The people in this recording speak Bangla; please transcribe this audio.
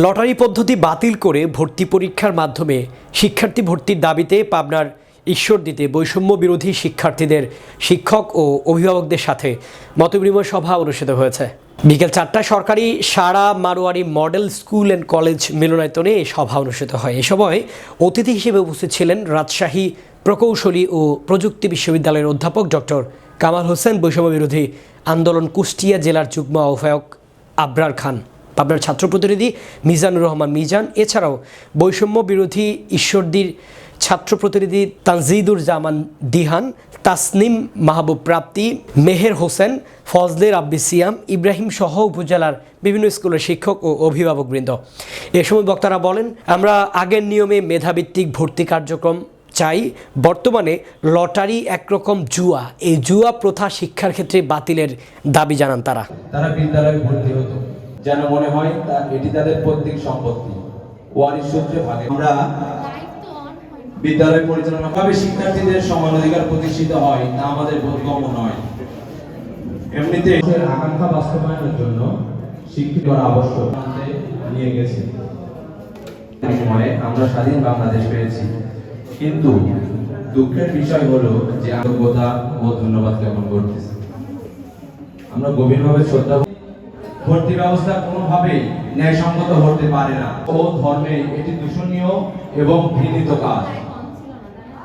লটারি পদ্ধতি বাতিল করে ভর্তি পরীক্ষার মাধ্যমে শিক্ষার্থী ভর্তির দাবিতে পাবনার ঈশ্বরদীতে বৈষম্য বিরোধী শিক্ষার্থীদের শিক্ষক ও অভিভাবকদের সাথে মতবিনিময় সভা অনুষ্ঠিত হয়েছে। বিকেল 4টায় সরকারি সারা Marwari model school and college মিলনায়তনে এই সভা অনুষ্ঠিত হয়। এ সময় অতিথি হিসেবে উপস্থিত ছিলেন রাজশাহী প্রকৌশলী ও প্রযুক্তি বিশ্ববিদ্যালয়ের অধ্যাপক ডক্টর কামাল হোসেন, বৈষম্য বিরোধী আন্দোলন কুষ্টিয়া জেলার যুগ্ম আহ্বায়ক আবরার খান, পাবনার ছাত্র প্রতিনিধি মিজানুর রহমান মিজান, এছাড়াও বৈষম্য বিরোধী ঈশ্বরদীর ছাত্র প্রতিনিধি তানজিদুর জামান দিহান, তাসনিম মাহবুব প্রাপ্তি, মেহের হোসেন, ফজলে রাব্বি সিয়াম, ইব্রাহিম সহ উপজেলার বিভিন্ন স্কুলের শিক্ষক ও অভিভাবকবৃন্দ। এ সময় বক্তারা বলেন, আমরা আগের নিয়মে মেধাভিত্তিক ভর্তি কার্যক্রম চাই। বর্তমানে লটারি একরকম জুয়া, এই জুয়া প্রথা শিক্ষার ক্ষেত্রে বাতিলের দাবি জানান তারা। বিদ্যালয়ে ভর্তি হতো যেন মনে হয় এটি তাদের পৈতৃক সম্পত্তি, ওয়ারিশ সূত্রে ভাগে। আমরা বিদ্যালয় পরিচালনা ভাবে শিক্ষার্থীদের সমান অধিকার প্রতিষ্ঠিত হয়, তা আমাদের বোধগম্য নয়। এমনিতে আকাঙ্ক্ষা বাস্তবায়নের জন্য শিক্ষিত করা আবশ্যক নিয়ে গেছে। এই সময়ে আমরা স্বাধীন বাংলাদেশ পেয়েছি, কিন্তু দুঃখের বিষয় হলো যে আন্তরিকতা ও ধন্যবাদ জ্ঞাপন করতেছি। আমরা গভীরভাবে শ্রদ্ধা। ভর্তি ব্যবস্থা কোনোভাবেই ন্যায়সঙ্গত হতে পারে না ও ধর্মে এটি দূষণীয় এবং ঘৃণিত কাজ।